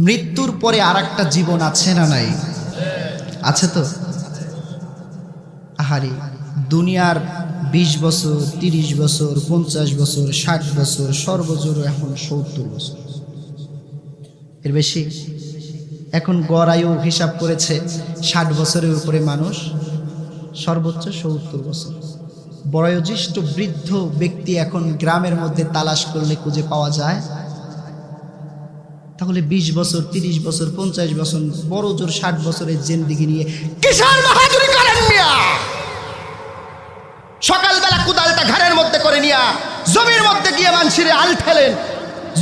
মৃত্যুর পরে আরেকটা জীবন আছে না নাই? আছে তো। আহারে, দুনিয়ার 20 বছর, 30 বছর, 50 বছর, 60 বছর, সর্বোচ্চ এখন 70 বছর, এর বেশি। এখন গড় আয়ু হিসাব করেছে 60 বছরের উপরে মানুষ, সর্বোচ্চ 70 বছর। বয়োজ্যেষ্ঠ বৃদ্ধ ব্যক্তি এখন গ্রামের মধ্যে তালাশ করলে খুঁজে পাওয়া যায়। তাহলে 20 বছর, 30 বছর, 50 বছর, বড় জোর 60 বছরের জিন্দেগি নিয়ে কিসের বাহাদুরি করেন মিয়া? সকালবেলা কুদালটা ঘাড়ের মধ্যে করে নিয়া জমির মধ্যে গিয়ে মানুষের আল ঠেলেন,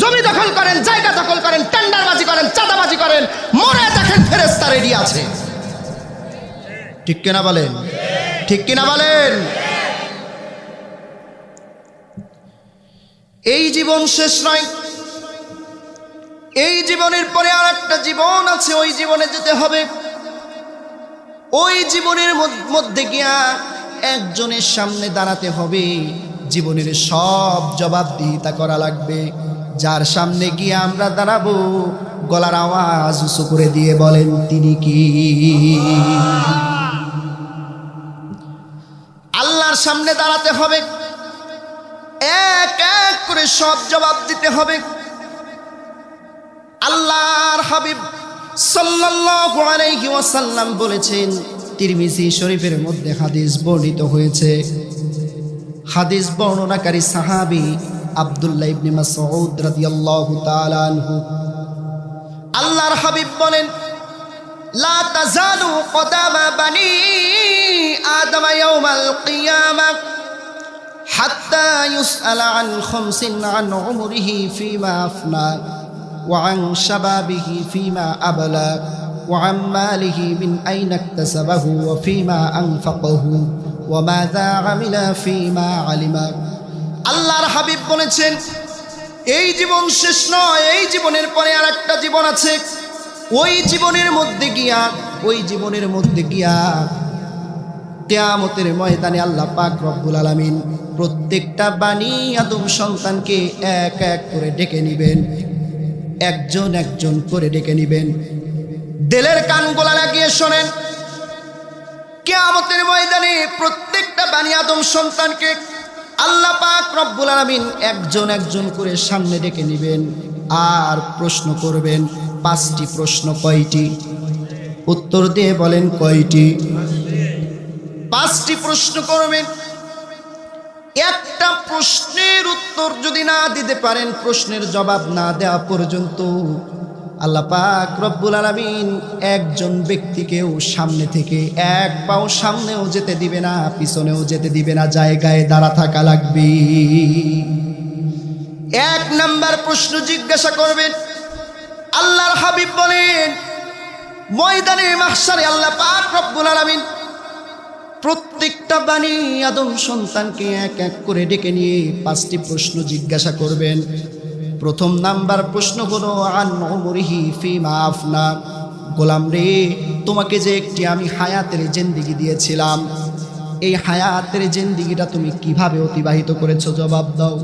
জমি দখল করেন, জায়গা দখল করেন, টেন্ডারবাজি করেন, চাঁদাবাজি করেন, মরে দেখেন ফেরেশতা রেডি আছে। ঠিক কিনা বলেন? ঠিক কিনা বলেন? এই জীবন শেষ নয়, এই জীবনের পরে আর একটা জীবন আছে। ওই জীবনে যেতে হবে। ওই জীবনের মধ্যে গিয়া একজনের সামনে দাঁড়াতে হবে, জীবনের সব জবাবদিহিতা করা লাগবে। যার সামনে গিয়ে আমরা দাঁড়াবো, গলার আওয়াজ উঁচু করে দিয়ে বলেন তিনি কি? আল্লাহর সামনে দাঁড়াতে হবে, এক এক করে সব জবাব দিতে হবে। আল্লাহর হাবিব সাল্লাল্লাহু আলাইহি ওয়াসাল্লাম বলেছেন, তিরমিজি শরীফের মধ্যে হাদিস বর্ণিত হয়েছে। হাদিস বর্ণনাকারী সাহাবী আব্দুল্লাহ ইবনে মাসউদ রাদিয়াল্লাহু তাআলা আনহু, আল্লাহর হাবিব বলেন, লা তাজালু কদামা বানি আদম ইয়াউমাল কিয়ামাহ হাত্তা ইউসআলা আন খামসিন আন উমরিহি ফিমা আফনা ওয়া আন শাবাবিহি ফিমা আবলা ওয়া আন মালিহি মিন আইনা ইকতাসাবাহু ওয়া ফিমা আনফাকাহু ওয়া মাযা আমিলা ফিমা আলিমা। আল্লাহর হাবিব বলেছেন, এই জীবন শেষ নয়, এই জীবনের পরে আর একটা জীবন আছে। ওই জীবনের মধ্যে গিয়া কিয়ামতের ময়দানে আল্লাহ পাক রব্বুল আলামিন প্রত্যেকটা বানি আদম সন্তানকে এক এক করে ডেকে নিবেন, একজন একজন করে ডেকে নিবেন। দিলের কানগুলা লাগিয়ে শোনেন, কিয়ামতের ময়দানে প্রত্যেকটা বানি আদম সন্তানকে আল্লাহ পাক রব্বুল আলামিন একজন একজন করে সামনে ডেকে নিবেন আর প্রশ্ন করবেন। 5টি প্রশ্ন। কয়টি? উত্তর দিয়ে বলেন কয়টি? 5টি প্রশ্ন করবেন। একটা প্রশ্নের উত্তর যদি না দিতে পারেন, প্রশ্নের জবাব না দেওয়া পর্যন্ত আল্লাহ পাক রব্বুল আলামিন একজন ব্যক্তিকেও সামনে থেকে এক পাও সামনেও যেতে দিবে না, পিছনেও যেতে দিবে না, জায়গায় দাঁড়া থাকা লাগবে। 1 নাম্বার প্রশ্ন জিজ্ঞাসা করবেন। আল্লাহর হাবিব বলেন, ময়দানে মাহশারে আল্লাহ পাক রব্বুল আলামিন প্রত্যেকটা বানি আদম সন্তানকে এক এক করে ডেকে নিয়ে 5টি প্রশ্ন জিজ্ঞাসা করবেন। প্রথম নাম্বার প্রশ্ন হলো, আন উমরিহি ফিমা আফনা। গোলাম রে, তোমাকে যে একটি আমি হায়াতের জিন্দেগি দিয়েছিলাম, এই হায়াতের জিন্দেগিটা তুমি কিভাবে অতিবাহিত করেছো? জবাব দাও।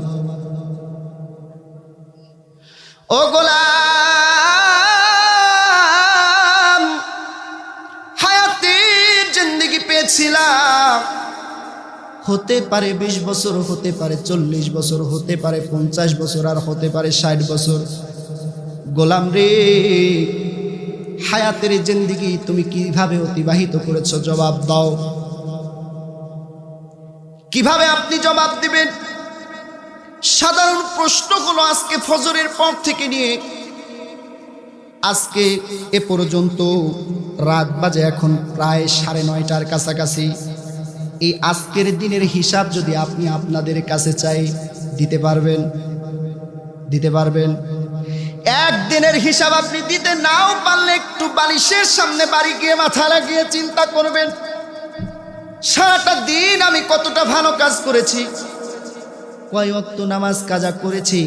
ও গোলাম, হায়াতের জিন্দেগি পেয়েছিলাম, হতে পারে 20 বছর, হতে পারে 40 বছর, হতে পারে 50 বছর, আর হতে পারে 60 বছর। গোলাম রে, হায়াতের জিন্দেগি তুমি কিভাবে অতিবাহিত করেছো? জবাব দাও। কিভাবে আপনি জবাব দিবেন? সাধারণ প্রশ্নগুলো আজকে ফজরের পর থেকে নিয়ে আজকে এ পর্যন্ত রাত বাজে এখন প্রায় 9:30টার কাছাকাছি। এই আজকের দিনের হিসাব যদি আপনি আপনাদের কাছে চাই, দিতে পারবেন? দিতে পারবেন? একদিনের হিসাব আপনি দিতে নাও পারলে একটু বালিশের সামনে বাড়ি গিয়ে মাথা লাগিয়ে চিন্তা করবেন, সারাটা দিন আমি কতটা ভালো কাজ করেছি, কয় ওয়াক্ত নামাজ কাজা করেছি,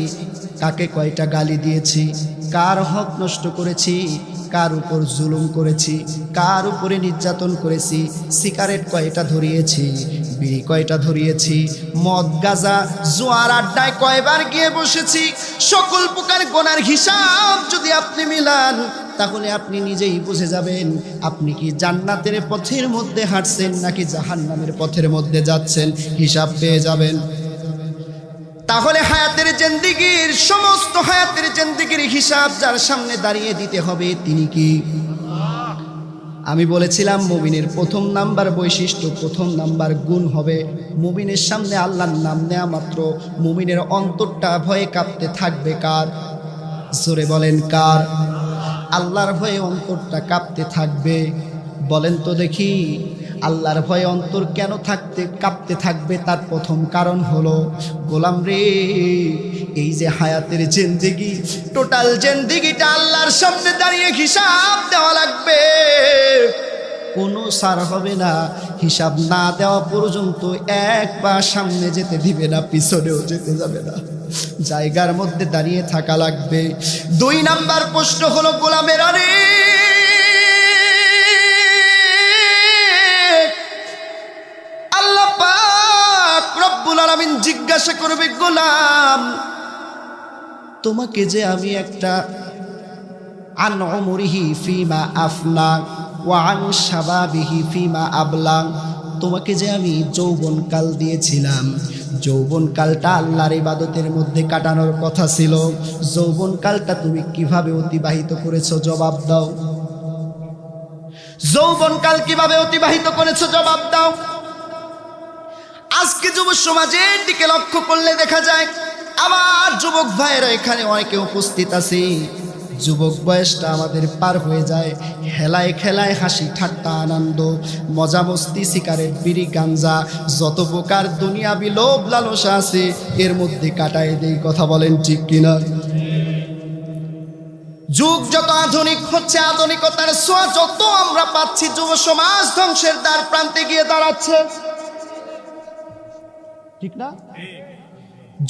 কাকে কয়টা গালি দিয়েছি, কার হক নষ্ট করেছি, কার উপর জুলুম করেছি, কার উপরে নির্যাতন করেছি, সিগারেট কয়টা ধরিয়েছি, বিড়ি কয়টা ধরিয়েছি, মদ গাঁজা জুয়ার আড্ডায় কয়বার গিয়ে বসেছি, সকল প্রকার গোনার হিসাব যদি আপনি মিলান তাহলে আপনি নিজেই বুঝে যাবেন আপনি কি জান্নাতের পথের মধ্যে হাঁটছেন নাকি জাহান্নামের পথের মধ্যে যাচ্ছেন, হিসাব পেয়ে যাবেন। তাহলে হায়াতের জিন্দেগির সমস্ত হায়াতের জিন্দেগির হিসাব যার সামনে দাঁড়িয়ে দিতে হবে তিনি কি? আমি বলেছিলাম মুমিনের প্রথম নাম্বার বৈশিষ্ট্য, প্রথম নাম্বার গুণ হবে মুমিনের সামনে আল্লাহর নাম নেওয়া মাত্র মুমিনের অন্তরটা ভয়ে কাঁপতে থাকবে। কার? জোরে বলেন কার? আল্লাহর ভয়ে অন্তরটা কাঁপতে থাকবে। বলেন তো দেখি আল্লাহর ভয়ে অন্তর কেন কাঁপতে থাকবে? তার প্রথম কারণ হলো, গোলাম রে এই যে হায়াতের জিন্দেগি, টোটাল জিন্দেগিটা আল্লাহর সামনে দাঁড়িয়ে হিসাব দেওয়া লাগবে, কোনো সার হবে না। হিসাব না দেওয়া পর্যন্ত এক পা সামনে যেতে দিবে না, পিছনেও যেতে যাবে না, জায়গার মধ্যে দাঁড়িয়ে থাকা লাগবে। 2 নাম্বার প্রশ্ন হলো, গোলামের আরে আল্লাহ পাক রব্বুল আলামিন জিজ্ঞাসা করবে, গোলাম তোমাকে যে আমি একটা আন উমরিহি ফিমা আফনা ওয়া আন শাবাবিহি ফিমা আবলা, তোমাকে যে আমি যৌবনকাল দিয়েছিলাম, যৌবনকালটা আল্লাহর ইবাদতের মধ্যে কাটানোর কথা ছিল, যৌবনকালটা তুমি কিভাবে অতিবাহিত করেছো জবাব দাও। যৌবনকাল কিভাবে অতিবাহিত করেছো জবাব দাও। আজকে যুব সমাজের দিকে লক্ষ্য করলে দেখা যায় আমার যুবক ভাইয়েরা এখানে অনেকে উপস্থিত আছে, যুবক বয়সটা আমাদের পার হয়ে যায় হেলায় খেলায়, হাসি ঠাট্টা আনন্দ মজা মস্তি, সিগারেট বিড়ি গাঞ্জা যত প্রকার দুনিয়াবি লোভ লালসা আছে এর মধ্যে কাটায় দেই। কথা বলেন ঠিক কিনা? যুগ যত আধুনিক হচ্ছে, আধুনিকতার ছোঁয়া যত আমরা পাচ্ছি, যুব সমাজ ধ্বংসের দ্বার প্রান্তে গিয়ে দাঁড়াচ্ছে, ঠিক না?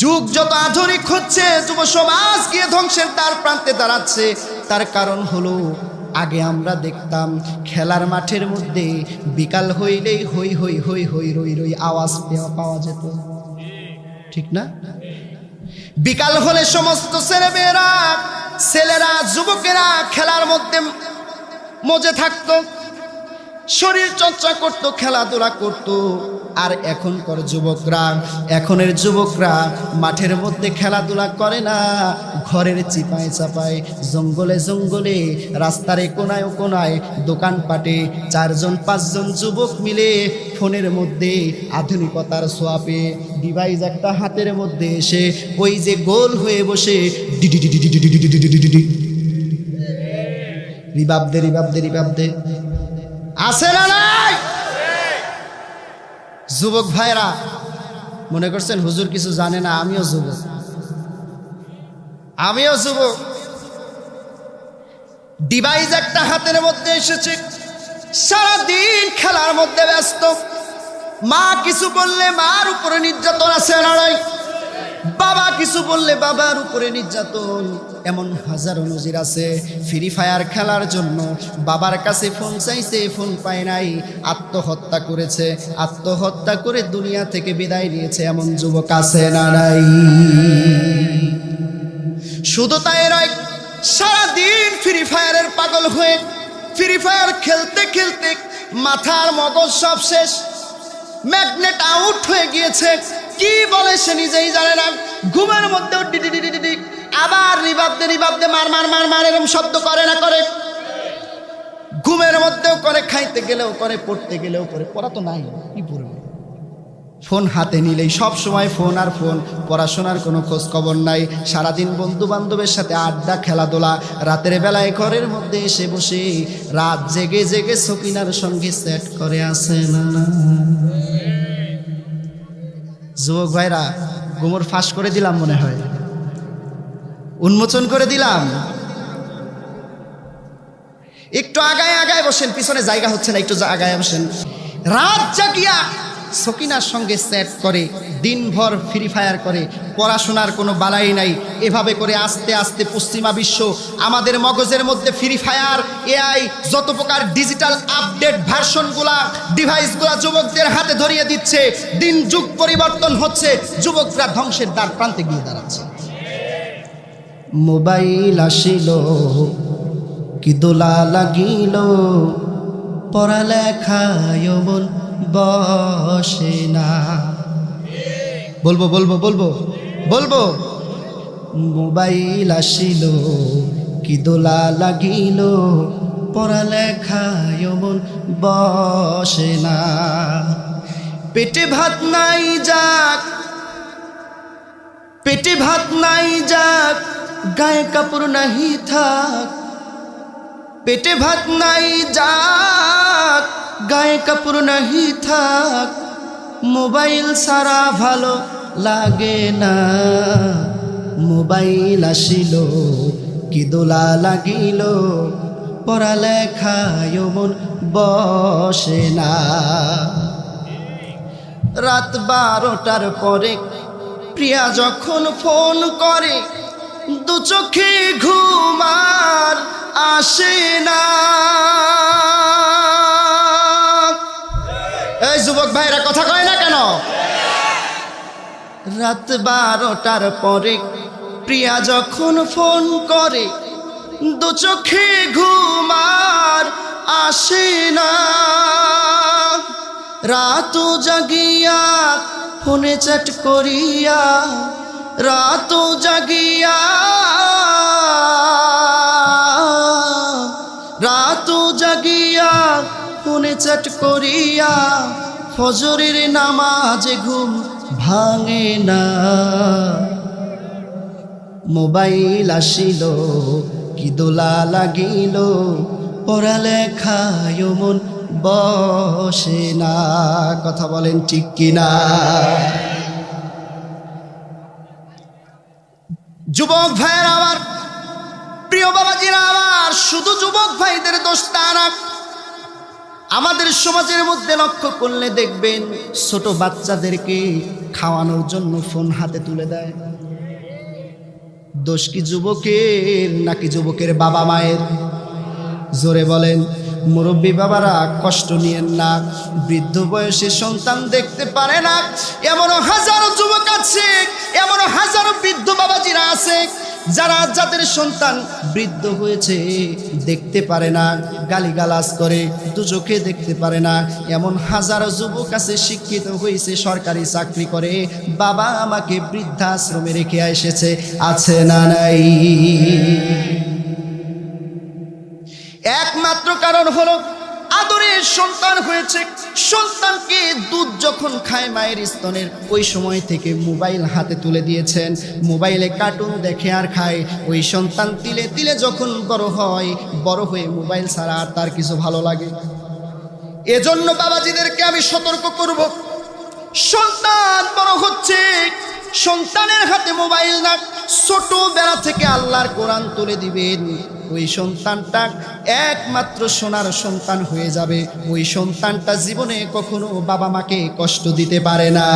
যুগ যত আধুনিক হচ্ছে যুব সমাজ গিয়ে ধ্বংসের দ্বার প্রান্তে দাঁড়াচ্ছে। তার কারণ হলো, আগে আমরা দেখতাম খেলার মাঠের মধ্যে বিকাল হইলেই হই হই হই হই রই রই আওয়াজ পাওয়া যেত, ঠিক না? বিকাল হলে সমস্ত ছেলেরা যুবকেরা খেলার মধ্যে মজে থাকতো, শরীর চর্চা করত, খেলাধুলা করত। আর এখনের যুবকরা মাঠের মধ্যে খেলাধুলা করে না, ঘরের চিপায় চাপায়, জঙ্গলে জঙ্গলে, রাস্তার কোনায় কোনায়, দোকানপাটে 4-5 জন যুবক মিলে ফোনের মধ্যে আধুনিকতার ছোঁয়াপে ডিভাইস একটা হাতের মধ্যে এসে ওই যে গোল হয়ে বসে রিবাব দে আছে না নাই? যুবক ভাইরা মনে করছেন হুজুর কিছু জানে না, আমিও যুবক। ডিভাইস একটা হাতের মধ্যে এসেছে, সারাদিন খেলার মধ্যে ব্যস্ত। মা কিছু বললে মার উপরে নির্যাতন আছে না নাই? বাবা কিছু বললে বাবার উপরে নির্যাতন। এমন হাজারো নজির আছে, ফ্রি ফায়ার খেলার জন্য বাবার কাছে ফোন চাইছে, ফোন পায় নাই, আত্মহত্যা করেছে, আত্মহত্যা করে দুনিয়া থেকে বিদায় নিয়েছে। এমন যুবক আছে না নাই? শুধু তাই নয়, সারাদিন ফ্রি ফায়ারের পাগল হয়ে ফ্রি ফায়ার খেলতে খেলতে মাথার মগজ সব শেষ, ম্যাগনেট আউট হয়ে গিয়েছে। কি বলে সে নিজেই জানে না। ঘুমের মধ্যেও ডিডি আবার রিবাব দে মার এরকম শব্দ করে না করে? ঘুমের মধ্যেও করে, খাইতে গেলেও করে, পড়তে গেলেও করে। পড়া তো নাই, কি পড়বে? ফোন হাতে নিলেই সব সময় ফোন আর ফোন, পড়াশোনার কোনো খোঁজ খবর নাই। সারাদিন বন্ধু বান্ধবের সাথে আড্ডা, খেলাধুলা, রাতের বেলায় ঘরের মধ্যে এসে বসে রাত জেগে জেগে সকিনার সঙ্গে সেট করে আসে না। যুবক ভাইরা, গোমর ফাঁস করে দিলাম মনে হয়, উন্মোচন করে দিলাম। একটু আগায় বসেন, পিছনে জায়গা হচ্ছে না, একটু আগায় বসেন। রাত জাগিয়া সকিনার সঙ্গে চ্যাট করে, দিনভর ফ্রি ফায়ার করে, পড়াশোনার কোনো বালাই নাই। এভাবে করে আস্তে আস্তে পশ্চিমা বিশ্ব আমাদের মগজের মধ্যে ফ্রি ফায়ার, এআই, যত প্রকার ডিজিটাল আপডেট ভার্সনগুলা, ডিভাইসগুলা যুবকদের হাতে ধরিয়ে দিচ্ছে। দিন যুগ পরিবর্তন হচ্ছে, যুবকরা ধ্বংসের দ্বার প্রান্তে গিয়ে দাঁড়াচ্ছে। মোবাইল আসিল, কি দোলা লাগিল, পড়ালেখায় মন বসে না। বলবো বলবো বলবো বলবো মোবাইল আসিল, কি দোলা লাগিল, পড়ালেখায় মন বসে না। পেটে ভাত নাই যাক, পেটে ভাত নাই যাক, গায়ে কাপড় নাহি থাক। পেটে ভাত নাই যাক, গায়ে কাপড় নাহি থাক, মোবাইল সারা ভালো লাগে না। মোবাইল আসিল, কি দোলা লাগিল, পড়ালেখায় মন বসে না। রাত 12টার পরে প্রিয়া যখন ফোন করে, দু চোখে ঘুম আর আসে না। এই যুবক ভাইরা কথা কয় না কেন? রাত 12টার পরে প্রিয়া যখন ফোন করে, দু চোখে ঘুম আর আসে না। রাত জাগিয়া ফোনে চ্যাট করিয়া, রাত জাগিয়া, রাত জাগিয়া ফোনে চ্যাট করিয়া, ফজরের নামাজে ঘুম ভাঙে না। মোবাইল আসিল, কি দোলা লাগিল, পড়ালেখায় মন বসে না। কথা বলেন ঠিক কিনা? যুবক ভাইয়ের আমার, প্রিয় বাবাজিরা আমার, শুধু যুবক ভাইদের দোষটা না, আমাদের সমাজের মধ্যে লক্ষ্য করলে দেখবেন ছোট বাচ্চাদেরকে খাওয়ানোর জন্য ফোন হাতে তুলে দেয়। দোষ কি যুবকের নাকি যুবকের বাবা মায়ের? জোরে বলেন। মুরব্বী বাবারা কষ্ট নিয়েন না, বৃদ্ধ বয়সে সন্তান দেখতে পারে না এমনও হাজারো যুবক আছে, এমনও হাজারো বৃদ্ধ বাবাজিরা আছে যারা যাদের সন্তান বৃদ্ধ হয়েছে দেখতে পারে না, গালিগালাজ করে, দু চোখে দেখতে পারে না। এমন হাজারো যুবক আছে শিক্ষিত হয়েছে, সরকারি চাকরি করে, বাবা আমাকে বৃদ্ধাশ্রমে রেখে এসেছে। আছে না নাই? একমাত্র কারণ হলো আদরের সন্তান হয়েছে। সন্তানকে দুধ যখন খায় মায়ের স্তনের, ওই সময় থেকে মোবাইল হাতে তুলে দিয়েছেন, মোবাইলে কার্টুন দেখে আর খায়। ওই সন্তান তিলে তিলে যখন বড় হয়, বড় হয়ে মোবাইল ছাড়া আর তার কিছু ভালো লাগে? এজন্য বাবাজিদেরকে আমি সতর্ক করব, সন্তান বড় হচ্ছে, সন্তানের হাতে মোবাইল না, ছোটবেলা থেকে আল্লাহর কোরআন তুলে দিবেন। ওই সন্তানটা একমাত্র সোনার সন্তান হয়ে যাবে। ওই সন্তানটা জীবনে কখনো বাবা মাকে কষ্ট দিতে পারে না।